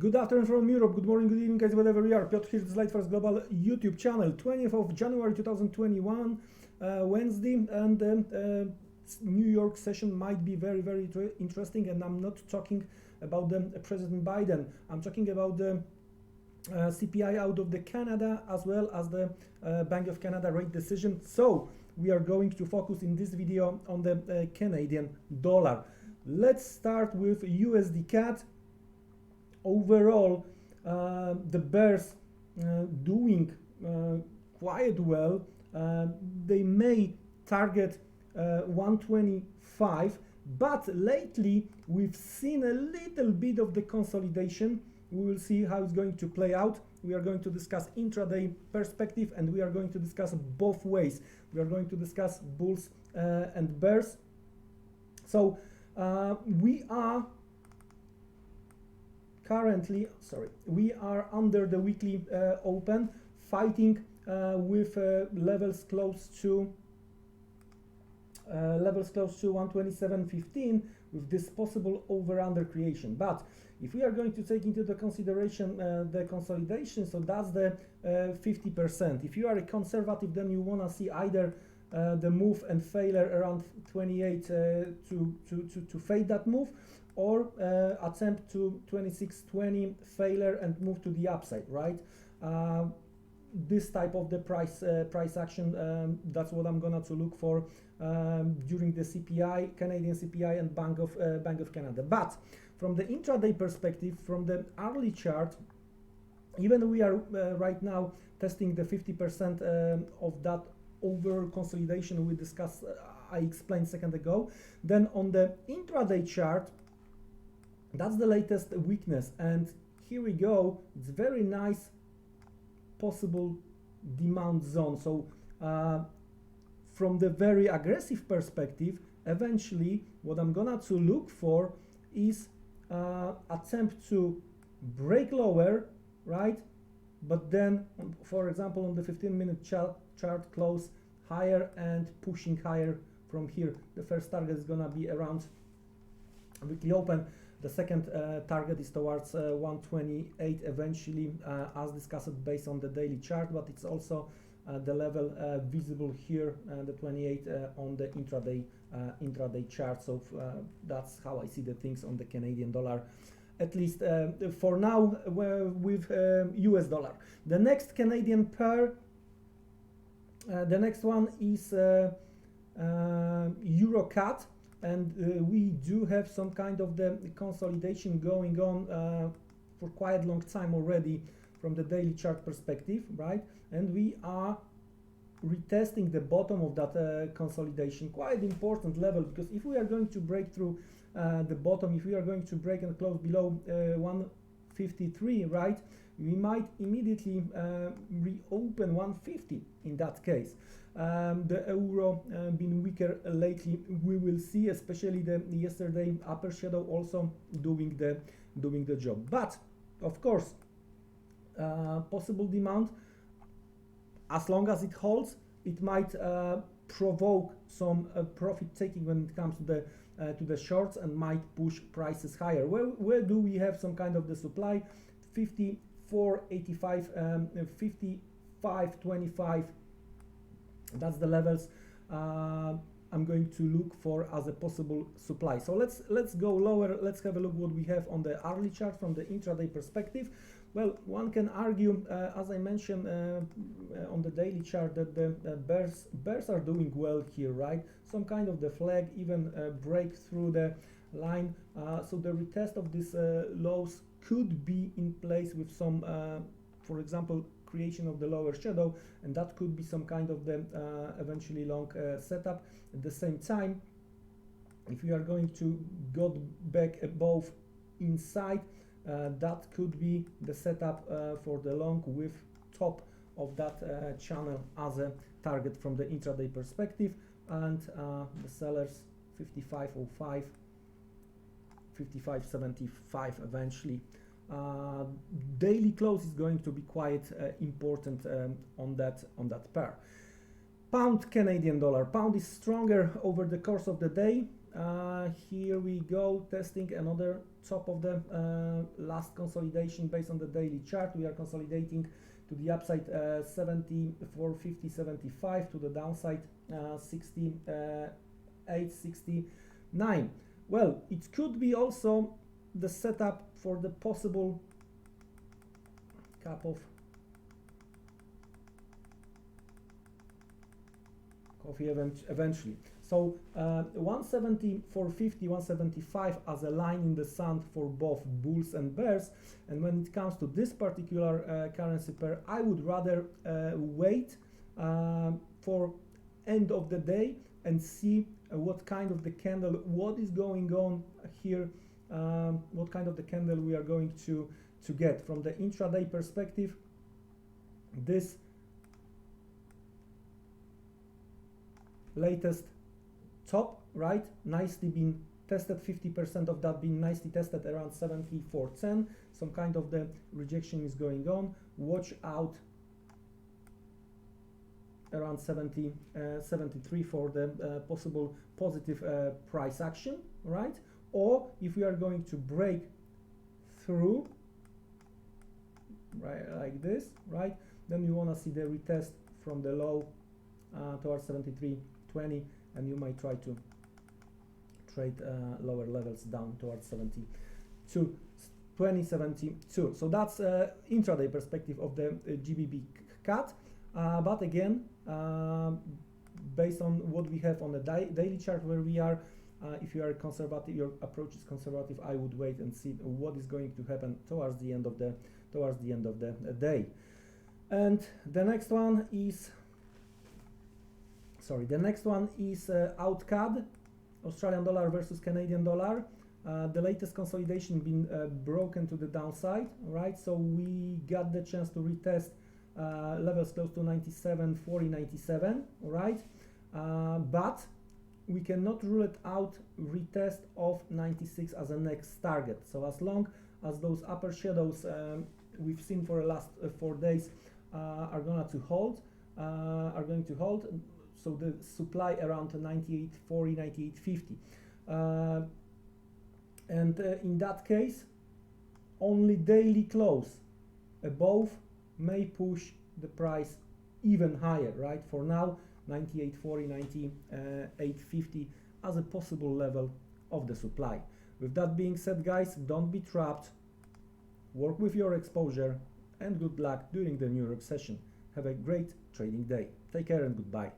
Good afternoon from Europe, good morning, good evening guys, wherever you are. Piotr here, this is Liteforex Global YouTube channel. 20th of January 2021, Wednesday, and New York session might be very, very interesting. And I'm not talking about the President Biden. I'm talking about the CPI out of the Canada, as well as the Bank of Canada rate decision. So we are going to focus in this video on the Canadian dollar. Let's start with USDCAD. Overall, the bears doing quite well. They may target 125, but lately we've seen a little bit of the consolidation. We will see how it's going to play out. We are going to discuss intraday perspective, and we are going to discuss both ways. We are going to discuss bulls and bears. So we are currently, we are under the weekly open, fighting with levels close to 127.15 with this possible over-under creation. But if we are going to take into the consideration the consolidation, so that's the 50%. If you are a conservative, then you want to see either the move and failure around 28 to fade that move, or attempt to 26.20 failure and move to the upside, right? This type of the price action, that's what I'm gonna to look for during the CPI, Canadian CPI, and Bank of Canada. But from the intraday perspective, from the hourly chart, even we are right now testing the 50% of that over consolidation we discussed, I explained a second ago. Then on the intraday chart, that's the latest weakness, and here we go. It's very nice possible demand zone. So from the very aggressive perspective, eventually what I'm gonna to look for is attempt to break lower, right? But then, for example, on the 15-minute chart, close higher and pushing higher from here. The first target is gonna be around weekly open. The second target is towards 128 eventually, as discussed based on the daily chart, but it's also the level visible here, the 28 on the intraday chart. So that's how I see the things on the Canadian dollar, at least for now, with US dollar. The next Canadian pair, the next one is EURCAD. And we do have some kind of the consolidation going on for quite a long time already from the daily chart perspective, right? And we are retesting the bottom of that consolidation, quite important level, because if we are going to break through the bottom, if we are going to break and close below 153, right, we might immediately reopen 150 in that case. The euro been weaker lately. We will see, especially the yesterday upper shadow also doing the job. But of course, possible demand, as long as it holds, it might provoke some profit taking when it comes to the shorts, and might push prices higher. Where do we have some kind of the supply? 54.85, 55.25. That's the levels I'm going to look for as a possible supply. So let's go lower. Let's have a look what we have on the hourly chart from the intraday perspective. Well, one can argue, as I mentioned on the daily chart, that the bears are doing well here, right? Some kind of the flag, even break through the line. So the retest of these lows could be in place with some, for example, creation of the lower shadow, and that could be some kind of the eventually long setup. At the same time, if we are going to go back above inside, that could be the setup for the long with top of that channel as a target from the intraday perspective, and the sellers 55.05, 55.75 eventually. Daily close is going to be quite important on that pair. Pound Canadian dollar. Pound is stronger over the course of the day. Here we go, testing another top of the last consolidation based on the daily chart. We are consolidating to the upside 74.50, 75, to the downside 68, 69. Well, it could be also the setup for the possible cup of coffee eventually. So 174.50, 175 as a line in the sand for both bulls and bears. And when it comes to this particular currency pair, I would rather wait for end of the day and see what kind of the candle, what is going on here, what kind of the candle we are going to get. From the intraday perspective, this latest top, right, nicely been tested, 50% of that being nicely tested around 74.10. Some kind of the rejection is going on. Watch out around 73 for the possible positive price action, right? Or if we are going to break through, right, like this, right, then you want to see the retest from the low towards 73.20, and you might try to trade lower levels down towards 2072. So that's intraday perspective of the GBPCAD. But again, based on what we have on the daily chart where we are, if you are conservative, your approach is conservative, I would wait and see what is going to happen towards the end of the day. And the next one is AUDCAD, Australian dollar versus Canadian dollar. The latest consolidation been broken to the downside, right? So we got the chance to retest levels close to 97.40, 97, right? But we cannot rule it out retest of 96 as a next target. So as long as those upper shadows we've seen for the last 4 days are going to hold, so the supply around 98.40, 98.50. And in that case, only daily close above may push the price even higher, right? For now, 98.40, 98.50 as a possible level of the supply. With that being said, guys, don't be trapped. Work with your exposure, and good luck during the New York session. Have a great trading day. Take care and goodbye.